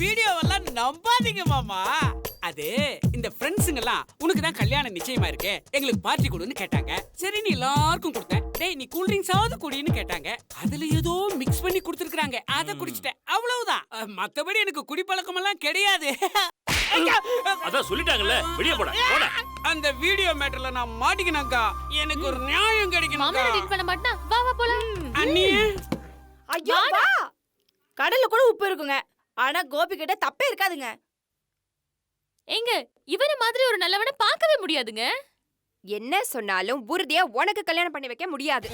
வீடியோவெல்லாம் நம்பாதீங்க மாமா. அது இந்த ஃப்ரெண்ட்ஸுங்கெல்லாம் உனக்கு தான் கல்யாணம் நிச்சயமா இருக்கு, எங்களுக்கு பார்ட்டி கொடுன்னு கேட்டாங்க. சரி நீ எல்லாருக்கும் கொடுத்தேன். டேய் நீ கூல் ட்ரிங்க்ஸ் ஆவது குடின்னு கேட்டாங்க. அதுல ஏதோ மிக்ஸ் பண்ணி கொடுத்துருக்காங்க, அதை குடிச்சிட்டேன். அவ்வளவுதான். மத்தபடி எனக்கு குடிப்பழக்கம் எல்லாம் கிடையாது. அதான் சொல்லிட்டாங்கல்ல, வெளியே போடா. அந்த வீடியோ மேட்டர்ல நான் மாட்டிக்கினாக்கா எனக்கு ஒரு நியாயம் கிடைக்கணும். மாமா எடிட் பண்ண மாட்டா. வா வா போலாம். அண்ணி ஐயோ வா. கடல்ல கூட உப்பு இருக்குங்க, ஆனா கோபி கிட்ட தப்பே இருக்காதுங்க. எங்க இவர மாதிரி ஒரு நல்லவனை பார்க்கவே முடியாதுங்க. என்ன சொன்னாலும் உறுதியா உனக்கு கல்யாணம் பண்ணி வைக்க முடியாது.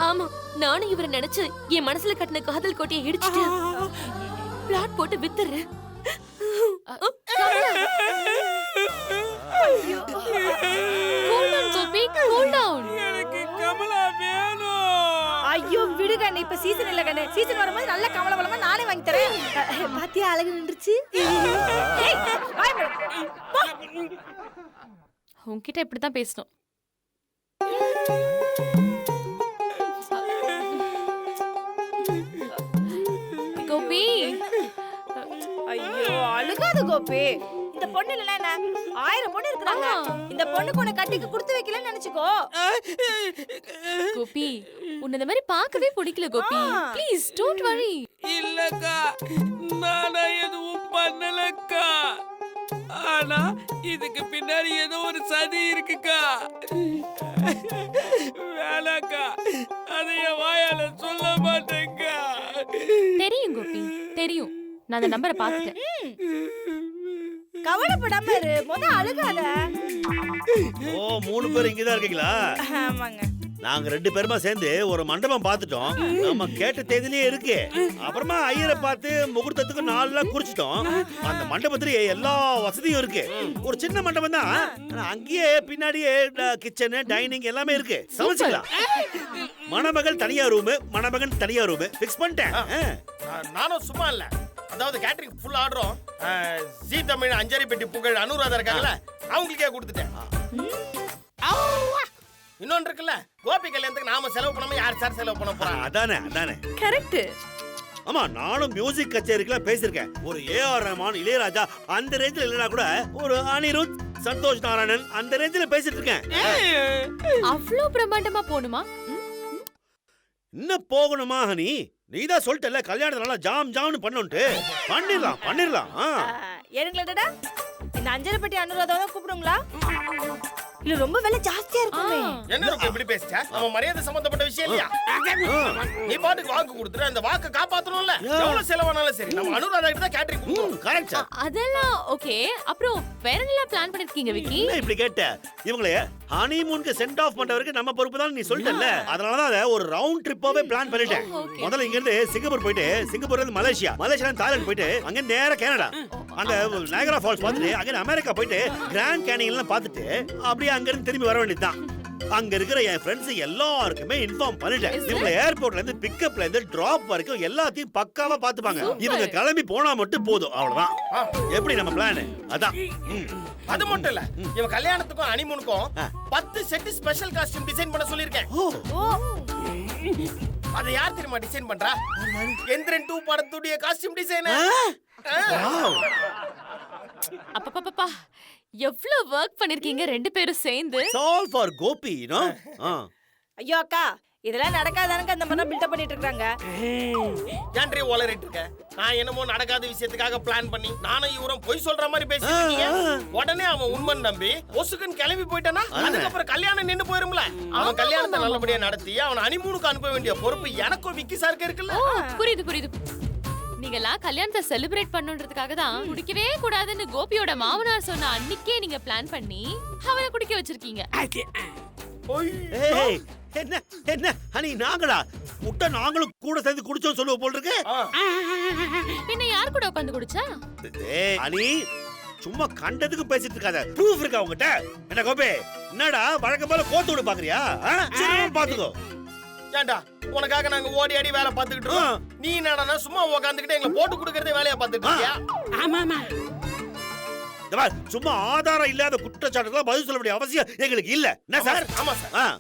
ஆமா, நானும் இவரை நினைச்சு என் மனசுல கட்டின காதல் கோட்டையை இடிச்சிட்டு பிளாட் போட்டு வித்துறேன். எனக்கு கமலா வேணும். ஐயோ விடுங்க, இப்ப சீசன் இல்ல கண்ணு. சீசன் வரும்போது நல்ல கமலவளமா நானே வாங்கி தரேன். பாத்தியா அழகு நின்றுச்சு. உன்கிட்ட இப்படித்தான் பேசணும். கோபி, ஐயோ அழுகாத கோபி. இந்த பொண்ணு இல்ல என்ன 1000 பொண்ணு இருக்காங்க. இந்த பொண்ணுக்கு உன்னை கட்டிக்கு கொடுத்து வைக்கலன்னு நினைச்சுக்கோ. கோபி, உன்னை இந்த மாதிரி பார்க்கவே பிடிக்கல கோபி. Please don't worry. இல்லக்கா, நானா எதுவும் பண்ணலக்கா. ஆனா இதுக்கு பின்னாடி ஏதோ ஒரு சதி இருக்குக்கா. வேணாக்கா, அதை என் வாயால சொல்ல மாட்டேங்கா. தெரியும் கோபி, தெரியும். நான் அந்த நம்பரை பார்த்துட்டேன். கவலைப்படாம இரு, அழுகாத. ஓ 3 பேர் இங்கதான் இருக்கீங்களா? ஆமாங்க. நாங்க 2 பேருமா சேர்ந்து ஒரு மண்டபம் பார்த்துட்டோம். நம்ம கேட்ட தேதியிலே இருக்கு. அப்புறமா ஐயரை பார்த்து முகூர்த்தத்துக்கு 4 நாள் குறிச்சிட்டோம். அந்த மண்டபத்திலேயே எல்லா வசதியும் இருக்கு. ஒரு சின்ன மண்டபம் தான், அங்கேயே பின்னாடியே கிச்சன் டைனிங் எல்லாமே இருக்கு. சமைச்சுக்கலாம். மணமகள் தனியா ரூம், மணமகன் தனியா ரூம் ஃபிக்ஸ் பண்ணிட்டேன். நானும் சும்மா இல்ல, அதாவது கேட்டரிங் ஃபுல் ஆர்டரும் ஜி தமிழ் அஞ்சரி பெட்டி புகழ் அனுராதா இருக்காங்கல்ல, அவங்களுக்கே கொடுத்துட்டேன். இன்னொன்று இருக்குல்ல, கோபி கல்யாணத்துக்கு நாம செலவு பண்ணாம யார் சார் செலவு பண்ண போறாங்க? அதானே கரெக்ட். ஆமா, நானும் மியூசிக் கச்சேரிக்கெல்லாம் பேசியிருக்கேன். ஒரு ஏஆர் ரஹ்மான், இளையராஜா அந்த ரேஞ்சில் இல்லைனா கூட ஒரு அனிருத், சந்தோஷ் நாராயணன் அந்த ரேஞ்சில் பேசிட்டு இருக்கேன். அவ்வளோ பிரம்மாண்டமா போணுமா? இன்னும் போகணுமா ஹனி? நீதான் சொல்லிட்டல கல்யாணத்தை நல்லா ஜாம் ஜாம்னு பண்ணணும்ட்டு. பண்ணிடலாம். ஏனுங்களா, இந்த அஞ்சரைப்பட்டி அனுராதாவை கூப்பிடுங்களா? இல்ல ரொம்ப விலை ஜாஸ்தியா இருக்குமே. என்ன இப்படி பேசிச்சா? நம்ம மரியாதை சம்பந்தப்பட்ட விஷயம் இல்லையா? நீ பாட்டுக்கு வாக்கு கொடுத்துட்டு அந்த வாக்கை காப்பாத்தணும்ல. எவ்வளவு செலவானாலும் சரி, நம்ம அனுராதா கிட்ட தான் கேட்டரிங் கொடுக்கணும். Correct sir. அதெல்லாம் ஓகே. அப்புறம் வேற என்னலாம் பிளான் பண்ணிருக்கீங்க விக்கி? என்ன இப்படி கேட்ட? இவங்களே ஹனிமூனுக்கு சென்ட் ஆஃப் பண்றவருக்கு நம்ம பொறுப்பு தான் நீ சொல்லிட்டல. அதனால தான் ஒரு ரவுண்ட் ட்ரிப்பாவே பிளான் பண்ணிட்டேன். முதல்ல இங்க இருந்து சிங்கப்பூர் போயிட்டு, சிங்கப்பூர்ல இருந்து மலேசியா, மலேசியால இருந்து தாய்லாந்து போயிட்டு, அங்க நேரா கனடா, அங்க நயகரா ஃபால்ஸ் பார்த்துட்டு, அங்க அமெரிக்கா போயிட்டு கிராண்ட் கேனியன் எல்லாம் பார்த்துட்டு அப்படியே அங்க இருந்து திரும்பி வர வேண்டியதுதான். அங்க இருக்கிற என் ஃப்ரெண்ட்ஸ் எல்லாருக்குமே இன்ஃபார்ம் பண்ணிட்டேன். இவங்க ஏர்போர்ட்ல இருந்து பிக்கப்ல இருந்து டிராப் வரைக்கும் எல்லாத்தையும் பக்காவா பாத்துப்பாங்க. இவங்க கிளம்பி போனா மட்டும் போதும், அவ்வளவுதான். எப்படி நம்ம பிளான்? அதான். அது மட்டும் இல்ல, இவன் கல்யாணத்துக்கும் ஹனிமூனுக்கும் 10 செட் ஸ்பெஷல் காஸ்டியூம் டிசைன் பண்ண சொல்லிருக்கேன். அதை யார் தெரியுமா டிசைன் பண்றா? எந்திரன் 2 படத்துடைய காஸ்டியூம் டிசைனர். அப்பப்பப்பா, எவ்வளவு வர்க் பண்ணிருக்கீங்க 2 பேரும் சேர்ந்து. சால் ஃபார் கோபி, யூ நோ. ஐயோ அக்கா, இதெல்லாம் நடக்காதானங்க அந்த மாதிரி பில்ட் பண்ணிட்டு இருக்காங்க. ஏன்ட்ரி ஓலரிட்டு இருக்க? நான் என்னமோ நடக்காத விஷயத்துக்காக பிளான் பண்ணி நானும் இவரும் பொய் சொல்ற மாதிரி பேசிட்டீங்க. உடனே அவன் உண்மை நம்பி ஒசுக்குன்னு கிளம்பி போயிட்டானா, அதுக்கப்புறம் கல்யாணம் நின்னு போயிரும்ல. அவன் கல்யாணத்தை நல்லபடியா நடத்தி அவன் ஹனிமூனுக்கு அனுப்ப வேண்டிய பொறுப்பு எனக்கும் விக்கி சாருக்கு இருக்குல்ல. புரியுது. நீங்கலாம் கல்யாணத்தை செலிப்ரேட் பண்ணுன்றதுக்காக தான் குடிக்கவே கூடாதுன்னு கோபியோட மாமனார் சொன்ன அன்னைக்கே நீங்க பிளான் பண்ணி அவரை குடிக்க வச்சிருக்கீங்க. என்ன ஹனி, நாங்களா முட்டை நாங்களும் கூட சேர்ந்து குடிச்சோம் சொல்லுவோம் போல் இருக்கு. பின்ன யார் கூட உட்கார்ந்து குடிச்சா? ஹனி சும்மா கண்டதுக்கு பேசிட்டு இருக்காத. ப்ரூஃப் இருக்கா உங்ககிட்ட? என்ன கோபி, என்னடா வழக்கம் போல கோத்து விட பாக்குறியா? சரி பாத்துக்கோ. ஏண்டா உனக்காக நாங்க ஓடி ஆடி வேலை பார்த்துக்கிட்டு இருக்கோம். நீ என்னடா சும்மா உட்காந்துக்கிட்டு எங்களை போட்டு கொடுக்கறதே வேலையா பார்த்துட்டு இருக்கியா? ஆமாமா, சும்மா ஆதாரம் இல்லாத குற்றச்சாட்டுக்கு பதில் சொல்ல வேண்டிய அவசியம் எங்களுக்கு இல்ல. என்ன சார்? ஆமா சார்.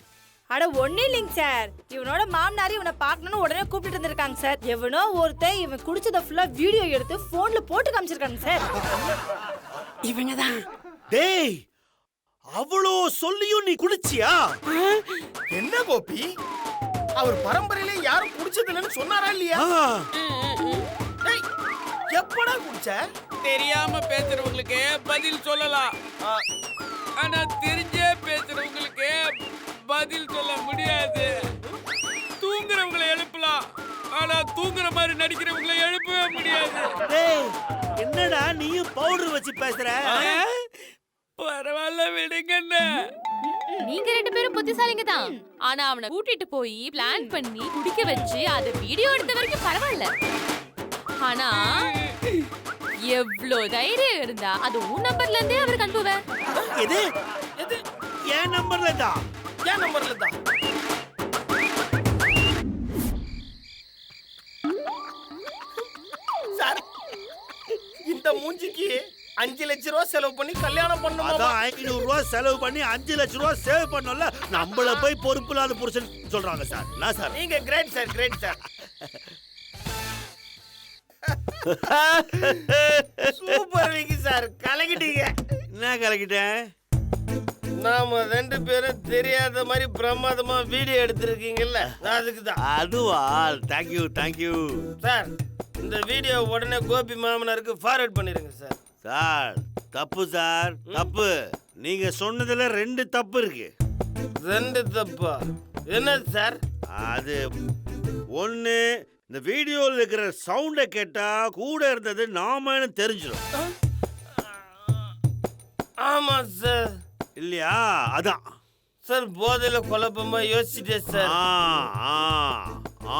அட ஒண்ணு இல்லைங்க சார், இவனோட மாமனார் இவனை பார்க்கணும்னு உடனே கூப்பிட்டு இருந்திருக்காங்க சார். எவனோ ஒருத்தன் இவன் குடிச்சத ஃபுல்லா வீடியோ எடுத்து போன்ல போட்டு காமிச்சிருக்காங்க சார். இவங்கதான். டேய், அவ்வளோ சொல்லியும் நீ குடிச்சியா? என்ன கோபி, அவர் பரம்பரையிலே யாரும் குடிச்சது இல்லைன்னு சொன்னாரா இல்லையா? டேய், எப்படா குடிச்ச? தெரியாம பேசுறவங்களுக்கு பதில் சொல்லலாம், ஆனா தெரிஞ்சே பேசுறவங்களுக்கு பதில் சொல்ல முடியாது. தூங்குறவங்களை எழுப்பலாம், ஆனா தூங்குற மாதிரி நடிக்கிறவங்களை எழுப்பவே முடியாது. டேய், என்னடா நீயும் பவுடர் வச்சு பேசுற? பரவாயில்ல விடுங்கண்ணே. நீங்க 2 பேரும் புத்திசாலிங்க தான். ஆனா அவனை கூட்டிட்டு போய் பிளான் பண்ணி குடிக்க வச்சு அத வீடியோ எடுத்த வரைக்கும் பரவாயில்ல. ஆனா எவ்ளோ தைரியம் இருந்தா அது உன் நம்பர்ல இருந்தே அவருக்கு அனுப்புவேன். எது? எது? என் நம்பர்ல தான். என் நம்பர்ல தான். சார், இந்த மூஞ்சிக்கு 5 லட்சம் ரூபாய் செலவு பண்ணி கல்யாணம் பண்ணுமா? அதான் 500 ரூபாய் செலவு பண்ணி 5 லட்சம் ரூபாய் சேவ் பண்ணல. நம்மள போய் பொறுப்பு இல்லாத புருஷன் சொல்றாங்க சார். என்ன சார்? நீங்க great sir, great sir. Super Vicky sir, கலக்கிட்டீங்க. என்ன கலக்கிட்டேன்? நாம 2 பேரும் தெரியாத மாதிரி பிரமாதமா வீடியோ எடுத்திருக்கீங்கல்ல, அதுக்கு தான். அதுவா? தேங்க்யூ தேங்க்யூ சார், இந்த வீடியோ உடனே கோபி மாமனாருக்கு ஃபார்வர்ட் பண்ணிருங்க சார். சார். தப்பு சார், தப்பு. நீங்க சொன்னதுல 2 தப்பு இருக்கு. 2 தப்பா? என்ன சார்? அது ஒண்ணு, இந்த வீடியோல இருக்கிற சவுண்ட கேட்டா கூட இருந்தது நாமன்னு தெரிஞ்சிடும். ஆமா சார். இல்லையா? அதான் சார், போதையில குழப்பமா யோசிச்சிட்டேன் சார்.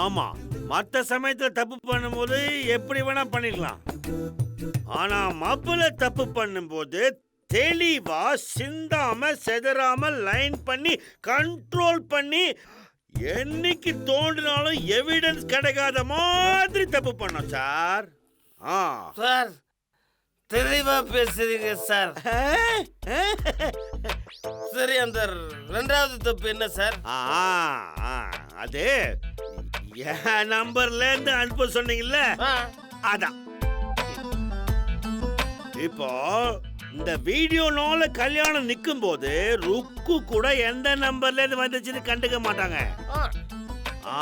ஆமா, மற்ற சமயத்துல தப்பு பண்ணும்போது எப்படி வேணா பண்ணிக்கலாம். ஆனா மப்புல தப்பு பண்ணும்போது தெளிவா சிந்தாம செதறாம லைன் பண்ணி கண்ட்ரோல் பண்ணி என்னைக்கு தோன்றினாலும் எவிடன்ஸ் கிடைக்காத மாதிரி தப்பு பண்ணோம் சார். சார், தெளிவா பேசுறீங்க சார். சரி, அந்த 2வது தப்பு என்ன சார்? அது என் நம்பர்ல இருந்து அனுப்ப சொன்னீங்கல்ல, அதான். இப்போ இந்த வீடியோனால கல்யாணம் நிக்கும் போது ருக்கு கூட எந்த நம்பர்ல இருந்து வந்துச்சுன்னு கண்டுக்க மாட்டாங்க.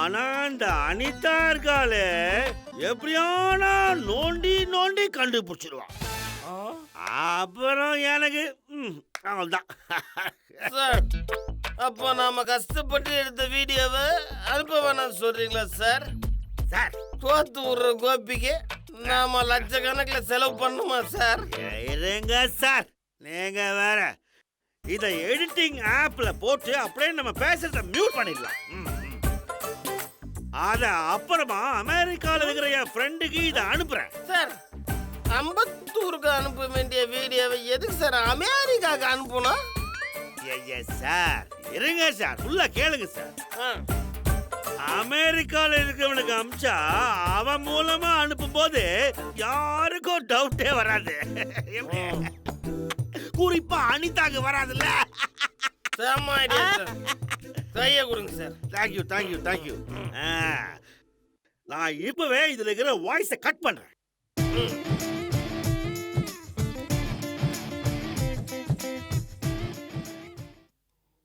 ஆனா இந்த அனிதா இருக்காளே, எப்படியானா நோண்டி நோண்டி கண்டுபிடிச்சிருவான். அப்புறம் எனக்கு அவ்வளவுதான். சார், அப்போ நாம கஷ்டப்பட்டு எடுத்த வீடியோவை அனுப்ப வேணாம் சொல்றீங்களா சார்? சார், தோத்து விடுற கோபிக்கு நாம லட்சக்கணக்கில் செலவு பண்ணுமா சார்? இருங்க சார், நீங்க வேற. இத எடிட்டிங் ஆப்ல போட்டு அப்படியே நம்ம பேசுறத மியூட் பண்ணிடலாம். அத அப்புறமா அமெரிக்கால இருக்கிற என் ஃப்ரெண்டுக்கு இத அனுப்புறேன். சார், அம்பத்தூருக்கு அனுப்ப வேண்டிய வீடியோவை எதுக்கு சார் அமெரிக்காவுக்கு அனுப்பணும்? சார் இருங்க சார், ஃபுல்லா கேளுங்க சார். அமெரிக்கால இருக்கிறவனுக்கு அமிச்சா அவன் மூலமா அனுப்பும் போது யாருக்கும் டவுட்டே வராது. குறிப்பா அனிதாக்கு வராதுல்ல. கையை கொடுங்க சார். Thank you thank you thank you. நான் இப்பவே இதுல இருக்கிற வாய்ஸை கட் பண்றேன்.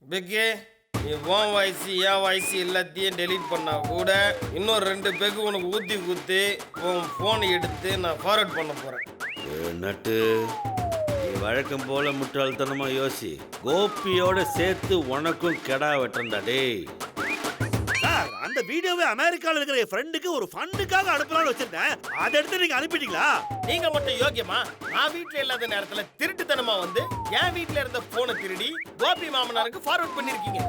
பெக்கே, நீ உன் வாய்ஸ் என் வாய்ஸ் எல்லாத்தையும் டெலீட் பண்ணா கூட இன்னும் 2 பெக்கு உனக்கு ஊத்தி குத்தி உன் போனை எடுத்து நான் ஃபார்வர்ட் பண்ண போறேன். நட்டு, நீ வழக்கம் போல முட்டாள்தனமா யோசி. கோபியோட சேர்த்து உனக்கும் கெடா வெட்டண்டா டேய். சார், அந்த வீடியோவை அமெரிக்கால இருக்கிற என் ஃப்ரெண்டுக்கு ஒரு ஃபண்டுக்காக அனுப்பலாம்னு வச்சிருந்தேன். அதை எடுத்து நீங்க அனுப்பிட்டீங்களா? நீங்க மட்டும் யோக்கியமா? நான் வீட்ல இல்லாத நேரத்துல திருட்டுத்தனமா வந்து என் வீட்ல இருந்த போனை திருடி கோபி மாமனாருக்கு ஃபார்வர்ட் பண்ணிருக்கீங்க.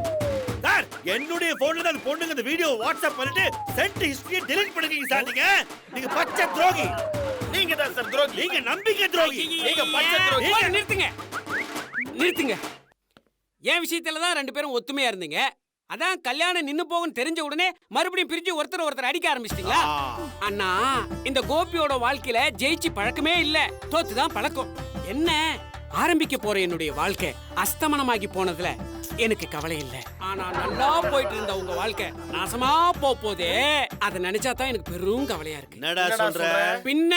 சார், என்னுடைய போன்ல தான் அந்த பொண்ணுங்க இந்த வீடியோ வாட்ஸ்அப் பண்ணிட்டு சென்ட் ஹிஸ்டரியை டெலீட் பண்ணிருக்கீங்க சார். நீங்க பச்சை துரோகி. நீங்க தான் சார் துரோகி. நீங்க நம்பிக்கை துரோகி. நீங்க பச்சை துரோகி. நிறுத்துங்க நிறுத்துங்க. என் விஷயத்துல தான் 2 பேரும் ஒத்துமையா இருந்தீங்க. அதான் கல்யாணம் நின்னு போகும்னு தெரிஞ்ச உடனே மறுபடியும் பிரிஞ்சு ஒருத்தர் அடிக்க ஆரம்பிச்சிட்டீங்களா? அண்ணா, இந்த கோபியோட வாழ்க்கையில ஜெயிச்சு பழக்கமே இல்ல, தோத்துதான் பழக்கம். என்ன ஆரம்பிக்க போற என்னுடைய வாழ்க்கை அஸ்தமனமாகி போனதுல எனக்கு கவலை இல்ல. ஆனா நல்லா போயிட்டு இருந்த உங்க வாழ்க்கை நாசமா போதே அத நினைச்சா தான் எனக்கு பெரும் கவலையா இருக்கு. என்னடா சொல்ற? பின்ன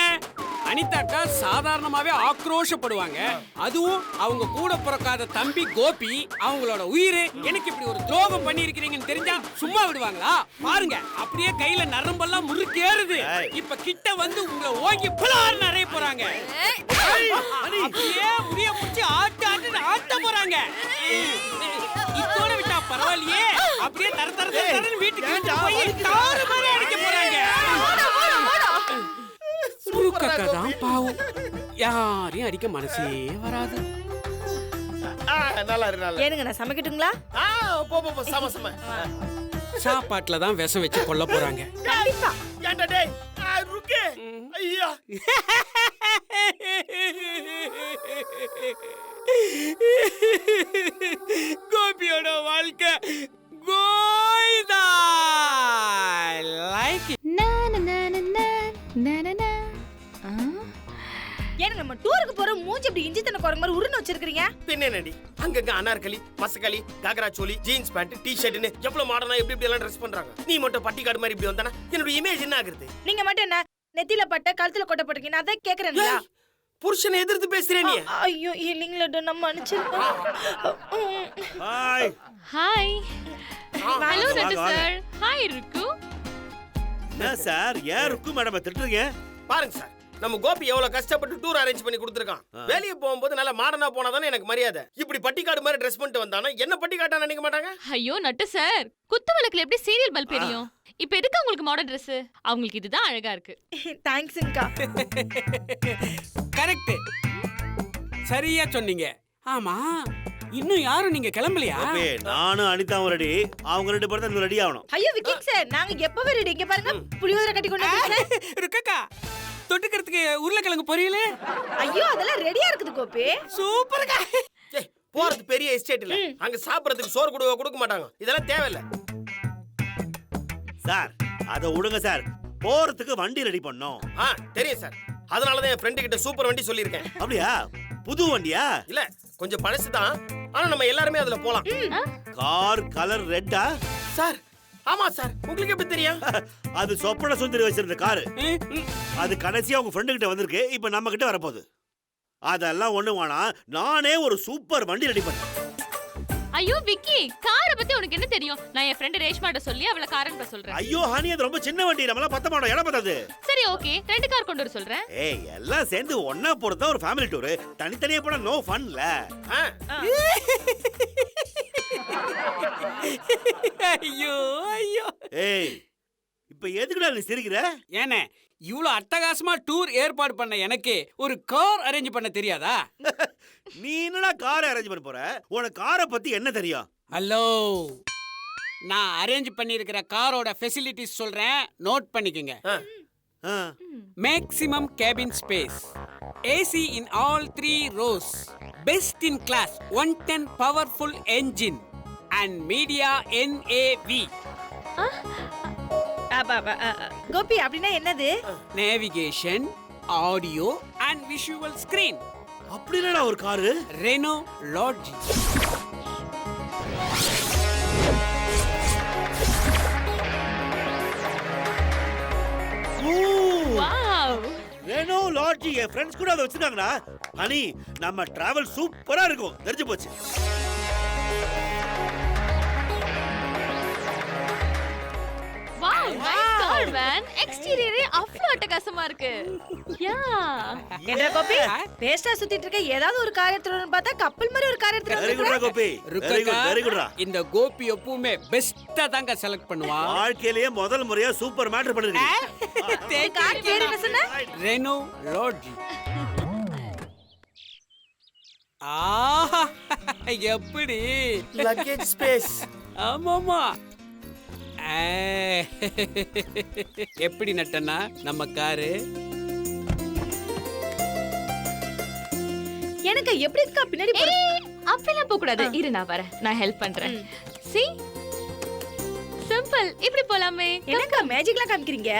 அனிதாக்கா சாதாரணமாவே ஆக்ரோஷப்படுவாங்க. அதுவும் அவங்க கூட பிறக்காத தம்பி கோபி அவங்களோட உயிர் எனக்கு இப்படி ஒரு துரோகம் பண்ணி இருக்கீங்கன்னு தெரிஞ்சா சும்மா விடுவாங்களா? பாருங்க அப்படியே கையில நரம்பெல்லாம் முறுக்கேறுது. இப்ப கிட்ட வந்து உங்களை ஓங்கி புலார் நிறைய போறாங்க. அப்படியே முடிய பிடிச்சி ஆட்ட போறாங்க. இதோட விட்டா பரவாயில்லையே. அப்படியே தர வீட்டுக்கு போய் தாறு மாதிரி அடிக்க போறாங்க. முருகக்கா தான் பாவம், யாரையும் அடிக்க மனசே வராது. நல்லா இருக்கு. ஏனுங்க நான் சமைக்கட்டுங்களா? போ சம சாப்பாட்டுல தான் விஷம் வச்சு கொல்ல போறாங்க. கண்டிப்பா. ஏன்டா டேய் ருக்கு. ஐயா கோபியோட வாழ்க்கை கோய்தா. லைக் ஏனுங்க நம்ம டூருக்கு போற மூஞ்சி இப்படி இஞ்சி தண்ணி குரங்கு மாதிரி உருன்னு வச்சிருக்கீங்க? பின்ன நடி அங்கங்க அனார்கலி, மசகலி, காக்ரா சோலி, ஜீன்ஸ் பேண்ட், டி-ஷர்ட்னு எவ்வளவு மாடர்னா எப்படி எல்லாம் ட்ரெஸ் பண்றாங்க. நீ மட்டும் பட்டிக்காடு மாதிரி இப்படி வந்தானா என்னோட இமேஜ் என்ன ஆகுறது? நீங்க மட்டும் என்ன நெத்தியில பட்ட கழுத்துல கொட்ட போட்டுருக்கீங்க? அதான் கேக்குறேன்ல. புருஷனை எதிர்த்து பேசுறே நீ. ஐயோ இல்லீங்களா, நம்ம மன்னிச்சிருக்கோம். ஹாய். ஹாய் ஹலோ வாங்க, நட்டு வாங்க. சார். ஹாய் ருக்கு. என்ன சார் ஏன் ருக்கு மேடம் திட்டுறீங்க? பாருங்க சார், நம்ம கோபி எவ்வளவு கஷ்டப்பட்டு டூர் அரேஞ்ச் பண்ணி கொடுத்துருக்கான். வெளிய போகும்போது நல்ல மாடர்னா போனாதானே எனக்கு மரியாதை. இப்படி பட்டிக்காடு மாதிரி ட்ரெஸ் பண்ணிட்டு வந்தானா என்ன பட்டிக்காட்டா நினைக்க மாட்டாங்க? ஐயோ நட்டு சார், குத்து விளக்குல எப்படி சீரியல் பல்ப் எரியும்? இப்ப எதுக்கு உங்களுக்கு மாடர்ன் Dress? அவங்களுக்கு இதுதான் அழகா இருக்கு. தேங்க்ஸ்ங்கா. கரெக்ட், சரியா சொன்னீங்க. ஆமா இன்னும் யாரும் நீங்க கிளம்பலையா? ஓகே, நானும் அனிதாவும் ரெடி. அவங்க ரெண்டு பேரும் தான் ரெடி ஆகணும். ஐயோ விக்கிங் சார், நாங்க எப்பவே ரெடி. இங்க பாருங்க புளியோதரை கட்டி கொண்டு வந்திருக்கேன். ருக்கக்கா, தொட்டுக்கிறதுக்கு உருளைக்கிழங்கு பொரியல. ஐயோ அதெல்லாம் ரெடியா இருக்குது கோபி. சூப்பர்க்கா. ஏய், போறது பெரிய எஸ்டேட் இல்ல. அங்க சாப்பிடுறதுக்கு சோறு கொடுக்க மாட்டாங்க. இதெல்லாம் தேவையில்ல. சார் அத விடுங்க சார், போறதுக்கு வண்டி ரெடி பண்ணோம். தெரியும் சார். அதனாலதான் என் ஃப்ரெண்டு கிட்ட சூப்பர் வண்டி சொல்லியிருக்கேன். அப்படியா? புது வண்டியா? இல்ல கொஞ்சம் பழசுதான், ஆனா நம்ம எல்லாருமே அதுல போலாம். கார் கலர் ரெட்டா? சார் ஆமா சார், உங்களுக்கு எப்படி தெரியும்? அது சொப்பன சுந்தரி வச்சிருந்த காரு. அது கடைசியா உங்க ஃப்ரெண்டு கிட்ட வந்திருக்கு, இப்ப நம்ம கிட்ட வரப்போகுது. அதெல்லாம் ஒண்ணு வேணாம், நானே ஒரு சூப்பர் வண்டி ரெடி பண்ணேன். ஐயோ விக்கி, காரை பத்தி உனக்கு என்ன தெரியும்? நான் என் ஃப்ரெண்ட் ரேஷ்மாட்ட சொல்லி அவளை காரன் சொல்றேன். ஐயோ ஹனி, அது ரொம்ப சின்ன வண்டி, நம்மள பத்த மாட்டோம், இடம் பத்தாது. சரி ஓகே, 2 கார் கொண்டு வர சொல்றேன். ஏய், எல்லாம் சேர்ந்து ஒண்ணா போறதா ஒரு ஃபேமிலி டூர். தனித்தனியா போனா நோ ஃபன்ல. ஐயோ ஐயோ. ஏய், இப்ப எதுக்குடா நீ சிரிக்கிற? ஏனே இவ்ளோ அட்டகாசமா டூர் ஏற்பாடு பண்ண எனக்கு ஒரு கார் அரேஞ்ச் பண்ண தெரியாதா? நீ என்னடா காரை அரேஞ்ச் பண்ண போற? உனக்கு காரை பத்தி என்ன தெரியும்? ஹலோ, நான் அரேஞ்ச் பண்ணியிருக்கிற காரோட ஃபெசிலிட்டிஸ் சொல்றேன், நோட் பண்ணிக்கங்க. Maximum cabin space, AC in all 3 rows, best in class 110 powerful engine and media NAV. Gopi அப்படின்னா என்னது? Navigation, audio and visual screen. அப்படி என்னடா ஒரு car? Renault Lodgy. Wow, Renault Lodgy. என் ஃப்ரெண்ட்ஸ் கூட அதை வச்சிருக்காங்கடா. ஹனி, நம்ம டிராவல் சூப்பரா இருக்கும், தெரிஞ்சு போச்சு. Wow, nice car man. எக்ஸ்டீரியரே அவ்வளவு அட்டகாசமா இருக்கு. யா, என்ன கோபி பேஸ்டா சுத்திட்டு இருக்க? ஏதாவது ஒரு கார் எடுத்துறோம்னு பார்த்தா கப்பல் மாதிரி ஒரு கார் எடுத்துட்டு வெரி குட்ரா கோபி, வெரி குட், வெரி குட்ரா. இந்த கோபி எப்பவுமே பெஸ்டா தாங்க செலக்ட் பண்ணுவான். வாழ்க்கையிலேயே முதல் முறையா சூப்பர் மேட்டர் பண்ணிருக்கீங்க. கார் பேர் என்ன சொன்ன? Reno lodge. ஆஹா, எப்படி லக்கேஜ் ஸ்பேஸ். ஆமாமா. எப்படி நட்டனா நம்ம காரு? எனக்கு எப்படி இருக்கா பின்னாடி போறது? அப்படிலாம் போக கூடாது. இரு நான் வரேன், நான் ஹெல்ப் பண்றேன். சி சிம்பிள், இப்படி போலாமே. என்னக்கா மேஜிக்லாம் காமிக்கிறீங்க?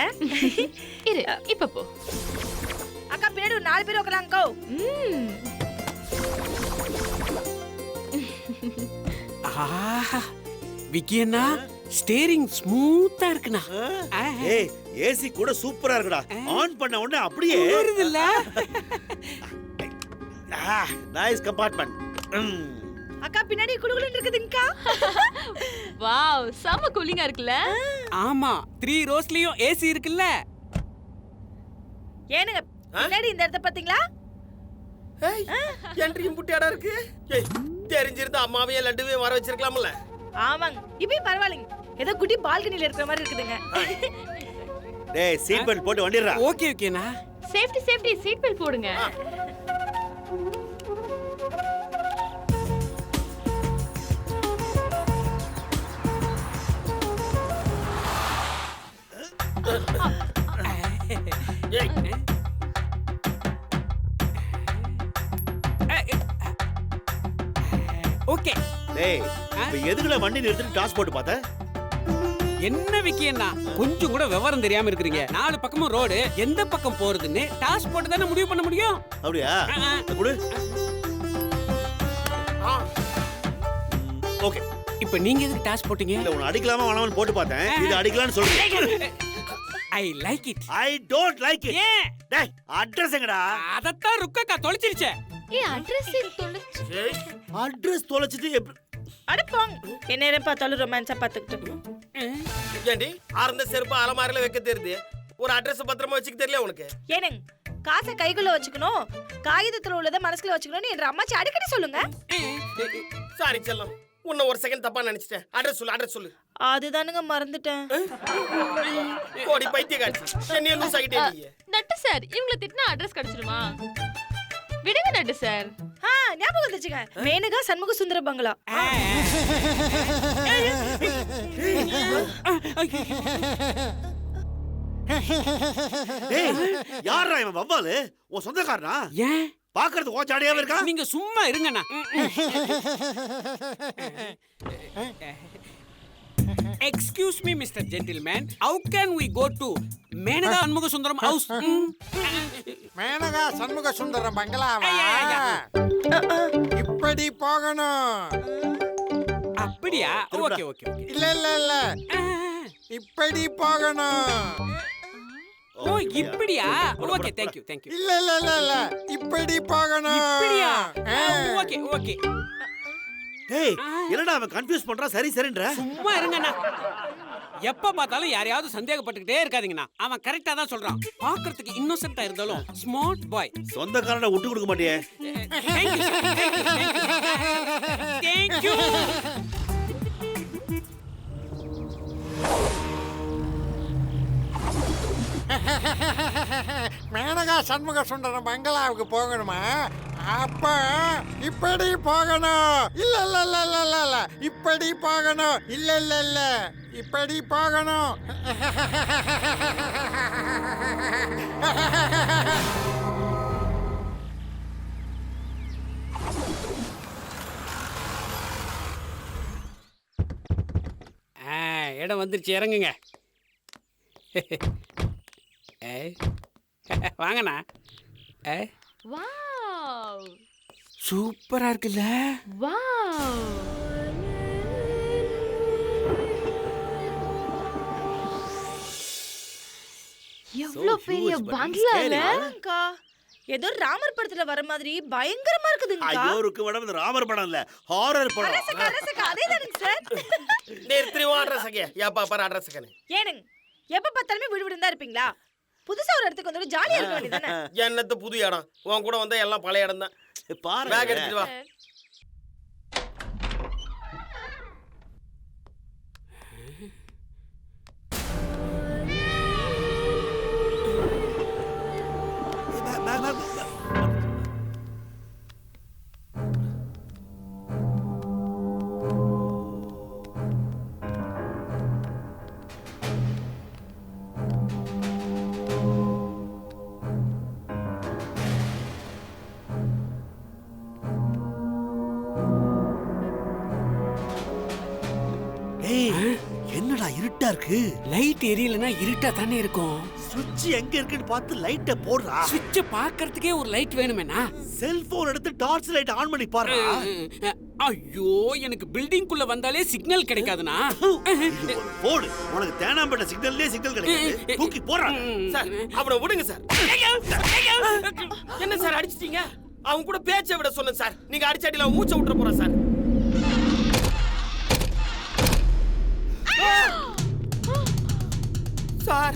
இரு, இப்ப போ. அக்கா பின்னாடி ஒரு 4 பேர் உட்காராங்கோ. ஆஹா விக்கி அண்ணா ஸ்டீரிங் ஸ்மூத்தா இருக்குண்ணா. ஏய் ஏசி கூட சூப்பரா இருக்குடா. ஆன் பண்ண உடனே அப்படியே வருதுல்ல. Nice compartment. அக்கா பின்னாடி குடுகுலுன்னு இருக்குதுங்கக்கா. வாவ் செம கூலிங்கா இருக்குல்ல. ஆமா 3 ரோஸ்லயும் ஏசி இருக்குல்ல. ஏனுங்க பின்னாடி இந்த இடத்த பாத்தீங்களா? ஏய் என்ட்ரியும் புட்டியாடா இருக்கு. ஏய் தெரிஞ்சிருந்தா அம்மாவையே லட்டுவே வர வச்சிருக்கலாம்ல. ஆமாங்க இப்ப பரவாயில்லைங்க. ஏதோ குட்டி பால்கனில இருக்கிற மாதிரி இருக்குதுங்க. டேய் சீட் பெல்ட் போட்டு வண்டிடுறா. ஓகே ஓகேண்ணா. சேஃப்டி சீட் பெல்ட் போடுங்க. ஏய் ஓகே. டேய் இப்ப எதுக்குடா வண்டி நிறுத்திட்டு டாஸ் போட்டு பார்த்த? என்ன விக்கி அண்ணா கொஞ்சம் கூட விவரம் தெரியாம இருக்கிறீங்க. 4 பக்கமும் ரோடு, எந்த பக்கம் போறதுன்னு டாஸ் போட்டு தானே முடிவு பண்ண முடியும். அப்படியா? குடு. ஓகே. இப்போ நீங்க எதுக்கு டாஸ் போட்டீங்க? இல்ல உன்னை அடிக்கலாமா வேணாமான்னு போட்டு பார்த்தேன். இது அடிக்கலாம்னு சொல்றேன். I like it. I don't like it. ஏன்? டேய் அட்ரஸ் எங்கடா? அதத்தான் ருக்கக்கா தொலைச்சிருச்சே. அட்ரஸ் தொலைச்சு. ஏய் அட்ரஸ் தொலைச்சிட்டு எப்படி? அட போங்க. என்ன நேரம் பார்த்தாலும் ரொமான்ஸா பாத்துக்கிட்டு. ஏண்டி ஆர்ந்த செருப்பு அலமாரில வைக்க தெரியுது. ஒரு அட்ரஸ் பத்திரமா வச்சுக்க தெரியல உனக்கு? ஏனுங்க காசை கைக்குள்ள வச்சுக்கணும், காகிதத்துல உள்ளதை மனசுல வச்சுக்கணும்னு என் அம்மாச்சி அடிக்கடி சொல்லுங்க. சாரி செல்லம், உன்னை ஒரு செகண்ட் தப்பா நினைச்சிட்டேன். அட்ரஸ் சொல்லு. அதுதானுங்க மறந்துட்டேன். கோடி பைத்திய காட்சி. என்னைய லூஸ் ஆகிட்டே நீ. நட்டு சார் இவங்களை திட்டினா அட்ரஸ் கிடைச்சிருமா? விடுங்க நட்டு சார். ஞாபகம் வந்துச்சுங்க. மேனகா சண்முக சுந்தர பங்களா. டேய் யாரா இவன் வவ்வாலு? உன் சொந்தக்காரனா? ஏன்? பாக்குறது ஓச்சாடியாவே இருக்கா? நீங்க சும்மா இருங்கண்ணா. Excuse me, Mr. Gentleman. How can we go to Menaka Anmuga Sundaram house? Maneka Shanmuga Sundaram பங்களாவா? இப்படி போகணும். அப்படியா? Okay okay okay. இல்ல இல்ல இல்ல இப்படி போகணும். ஓ இப்படியா? Okay thank you. இல்ல இல்ல இல்ல இல்ல இப்படி போகணும். இப்படியா? Okay okay. டேய் என்னடா அவன் கன்ஃபியூஸ் பண்றான். சரி சரின்ற. சும்மா இருங்கண்ணா. எப்ப பார்த்தாலும் யாரையாவது சந்தேகப்பட்டுக்கிட்டே இருக்காதீங்கண்ணா. அவன் கரெக்டா தான் சொல்றான். பார்க்கிறதுக்கு இன்னோசென்ட்டா இருந்தாலும் ஸ்மார்ட் பாய். சொந்தக்காரனை விட்டு கொடுக்க மாட்டியே. Thank you. மேனகா சண்முக சுந்தரம் பங்களாவுக்கு போகணுமா? அப்ப இப்படி போகணும். இல்ல இல்ல இல்ல இல்ல இல்ல இல்ல இப்படி போகணும். இல்ல இல்ல இல்ல இப்படி போகணும். இடம் வந்துருச்சு, இறங்குங்க. வாங்கண்ணா. வாவ் சூப்பரா இருக்குல்ல? வாவ் எவ்வளவு பெரிய பங்களால. அக்கா ஏதோ ராமர் படத்துல வர மாதிரி பயங்கரமா இருக்குதுங்க. ஐயோ ருக்கு மேடம், இது ராமர் படம் இல்ல, ஹாரர் படம். அதேதானுங்க சார். நிறுத்தி அட்ரஸ் அங்கே. ஏப்பா பாரு அட்ரஸ் கனே. ஏனுங்க எப்ப பார்த்தாலுமே விடுவிடு தான் இருப்பீங்களா? புதுசா ஒரு இடத்துக்கு வந்து ஜாலியா இருக்க வேண்டியதானே? என்னத்து புது இடம்? உன் கூட வந்தா எல்லாம் பழைய இடம் தான். பாரு பேக் எடுத்துட்டு வா. என்னடா இருட்டா இருக்கு? லைட் எரியலனா இருட்டா தானே இருக்கும். சுவிட்ச் எங்க இருக்குன்னு பார்த்து லைட்ட போடுறா. சுவிட்ச பாக்கிறதுக்கே ஒரு லைட் வேணுமேனா? செல்போன் எடுத்து டார்ச் லைட் ஆன் பண்ணி பாரு. ஐயோ, எனக்கு பில்டிங் குள்ள வந்தாலே சிக்னல் கிடைக்காதுனா. போடு, உனக்கு தேனாம்பேட்டை சிக்னல்லே சிக்னல் கிடைக்காது. தூக்கி போடுறா. சார் அவனை விடுங்க சார். என்ன சார் அடிச்சிட்டீங்க? அவன் கூட பேச்சை விட சொன்னேன் சார். நீங்க அடிச்சாடில மூச்சை விட்டுற போற சார். சார்